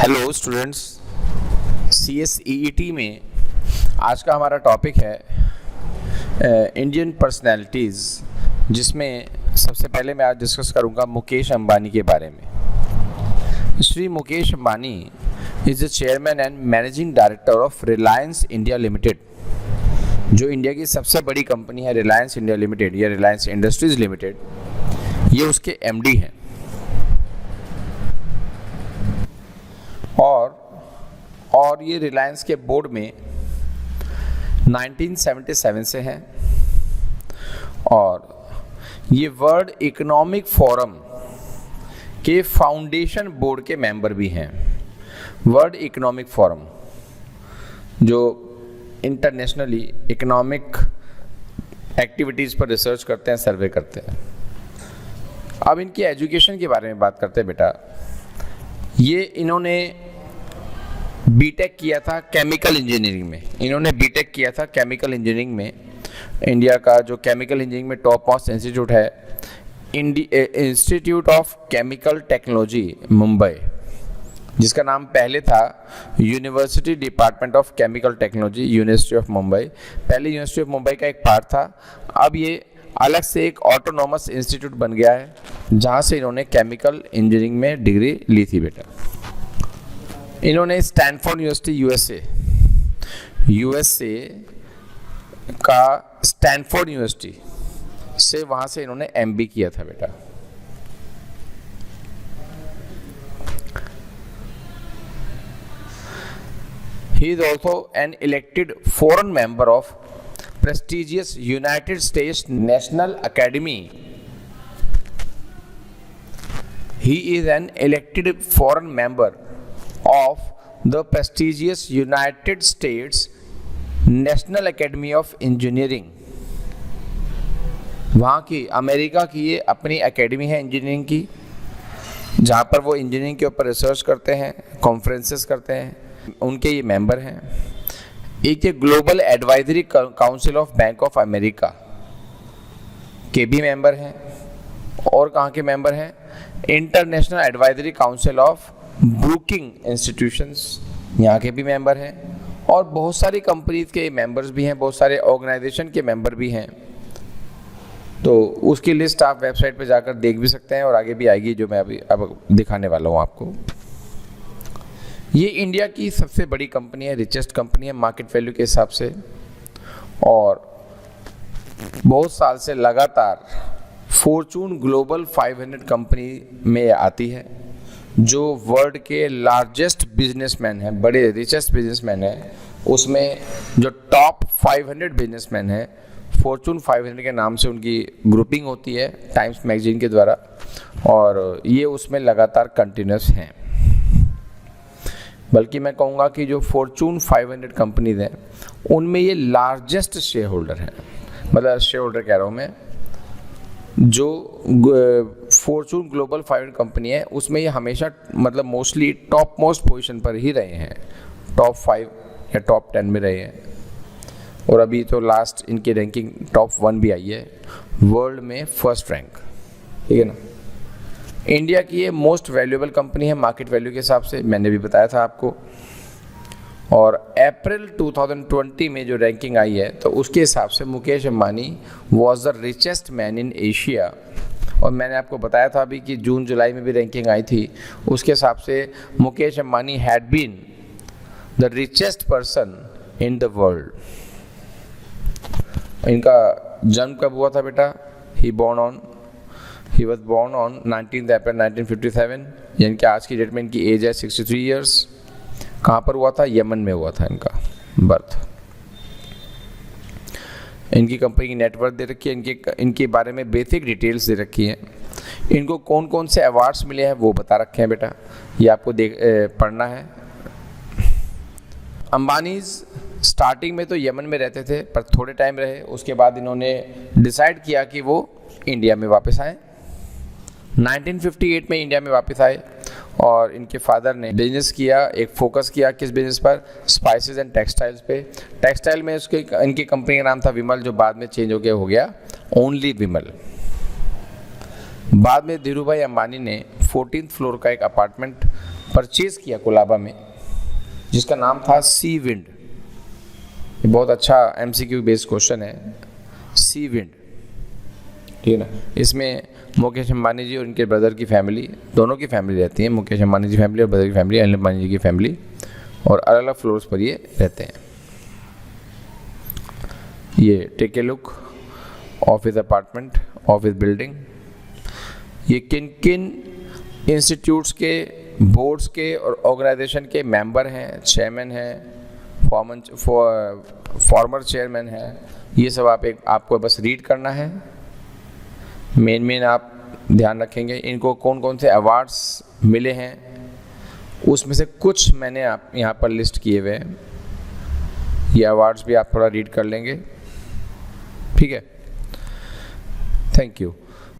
Hello students, CSEET में आज का हमारा टॉपिक है इंडियन पर्सनैलिटीज़, जिसमें सबसे पहले मैं आज डिस्कस करूंगा मुकेश अंबानी के बारे में। Shri Mukesh Ambani is the chairman and managing director of Reliance India limited, जो इंडिया की सबसे बड़ी कंपनी है रिलायंस इंडिया लिमिटेड या रिलायंस इंडस्ट्रीज़ लिमिटेड। ये उसके MD हैं और ये रिलायंस के बोर्ड में 1977 से हैं और ये वर्ल्ड इकोनॉमिक फोरम के फाउंडेशन बोर्ड के मेंबर भी हैं। वर्ल्ड इकोनॉमिक फोरम जो इंटरनेशनली इकोनॉमिक एक्टिविटीज़ पर रिसर्च करते हैं, सर्वे करते हैं। अब इनकी एजुकेशन के बारे में बात करते हैं बेटा। ये इन्होंने बीटेक किया था केमिकल इंजीनियरिंग में। इंडिया का जो केमिकल इंजीनियरिंग में टॉप मोस्ट इंस्टीट्यूट है institute of chemical technology Mumbai, जिसका नाम पहले था university department of chemical technology, university of Mumbai. पहले यूनिवर्सिटी ऑफ मुंबई का एक पार्ट था, अब ये अलग से एक ऑटोनॉमस इंस्टीट्यूट बन गया है, जहाँ से इन्होंने केमिकल इंजीनियरिंग में डिग्री ली थी बेटा। इन्होंने स्टैनफोर्ड यूनिवर्सिटी यूएसए का स्टैनफोर्ड यूनिवर्सिटी से वहाँ से इन्होंने MB किया था बेटा। He is also an elected foreign member of prestigious United States National Academy. He is an elected foreign member of the prestigious United States National Academy of Engineering. वहाँ की America की ये अपनी एकेडमी है engineering की, जहाँ पर वो इंजीनियरिंग के ऊपर रिसर्च करते हैं, कॉन्फ्रेंसेस करते हैं, उनके ये मेंबर हैं। एक ये global advisory council of bank of America के भी मेंबर हैं। और कहाँ के मेंबर हैं? International advisory council of Brooking institutions, यहाँ के भी मेंबर हैं। और बहुत सारी कंपनीज के मेंबर्स भी हैं, बहुत सारे ऑर्गेनाइजेशन के मेंबर भी हैं। तो उसकी लिस्ट आप वेबसाइट पे जाकर देख भी सकते हैं और आगे भी आएगी, जो मैं अभी अब दिखाने वाला हूँ आपको। ये इंडिया की सबसे बड़ी कंपनी है, रिचेस्ट कंपनी है मार्केट वैल्यू के हिसाब से, और बहुत साल से लगातार फॉर्चून ग्लोबल 500 कंपनी में आती है, जो वर्ल्ड के लार्जेस्ट बिजनेसमैन हैं, बड़े रिचेस्ट बिजनेसमैन हैं। उसमें जो टॉप 500 बिजनेसमैन हैं, फॉर्चून 500 के नाम से उनकी ग्रुपिंग होती है टाइम्स मैगजीन के द्वारा, और ये उसमें लगातार कंटिन्यूस हैं। बल्कि मैं कहूँगा कि जो फॉर्चून 500 कंपनीज हैं उनमें ये लार्जेस्ट शेयर होल्डर हैं। मतलब शेयर होल्डर कह रहा हूँ मैं, जो फॉर्चून ग्लोबल 500 कंपनी है उसमें ये हमेशा मतलब मोस्टली टॉप मोस्ट पोजीशन पर ही रहे हैं, टॉप 5 या टॉप 10 में रहे हैं। और अभी तो लास्ट इनकी रैंकिंग टॉप 1 भी आई है, वर्ल्ड में फर्स्ट रैंक, ठीक है ना। इंडिया की ये मोस्ट वैल्यूएबल कंपनी है मार्केट वैल्यू के हिसाब से, मैंने भी बताया था आपको। और अप्रैल 2020 में जो रैंकिंग आई है तो उसके हिसाब से Mukesh Ambani was the richest man in Asia. और मैंने आपको बताया था अभी कि जून जुलाई में भी रैंकिंग आई थी, उसके हिसाब से Mukesh Ambani had been the richest person in the world. इनका जन्म कब हुआ था बेटा? He was born on 19 April 1957, यानी कि आज की डेट में इनकी एज है 63 ईयर्स। कहाँ पर हुआ था? यमन में हुआ था इनका बर्थ। इनकी कंपनी की नेटवर्क दे रखी है, इनके बारे में बेसिक डिटेल्स दे रखी है। इनको कौन कौन से अवार्ड्स मिले हैं वो बता रखे हैं बेटा, ये आपको पढ़ना है। अंबानीज स्टार्टिंग में तो यमन में रहते थे, पर थोड़े टाइम रहे, उसके बाद इन्होंने डिसाइड किया कि वो इंडिया में वापस आए। 1958 में इंडिया में वापस आए और इनके फादर ने बिजनेस किया, एक फोकस किया किस बिजनेस पर? स्पाइसेस एंड टेक्सटाइल्स पे। टेक्सटाइल में उसके इनकी कंपनी का नाम था विमल, जो बाद में चेंज हो गया ओनली विमल। बाद में धीरू भाई अंबानी ने 14th फ्लोर का एक अपार्टमेंट परचेज किया कोलाबा में, जिसका नाम था सी विंड। ये बहुत अच्छा MCQ बेस्ड क्वेश्चन है, सी विंड, ठीक है ना। इसमें मुकेश अंबानी जी और उनके ब्रदर की फैमिली, दोनों की फैमिली रहती है, मुकेश अंबानी जी फैमिली और ब्रदर की फैमिली, अनिल अंबानी जी की फैमिली, और अलग अलग फ्लोर्स पर ये रहते हैं। ये take a look office apartment, office building. ये किन किन इंस्टीट्यूट्स के, बोर्ड्स के और ऑर्गेनाइजेशन के मेंबर हैं, चेयरमैन हैं, फॉर्मर चेयरमैन हैं, ये सब आपको बस रीड करना है। मेन आप ध्यान रखेंगे इनको कौन कौन से अवार्ड्स मिले हैं, उसमें से कुछ मैंने आप यहाँ पर लिस्ट किए हुए हैं। ये अवार्ड्स भी आप थोड़ा रीड कर लेंगे, ठीक है। Thank you.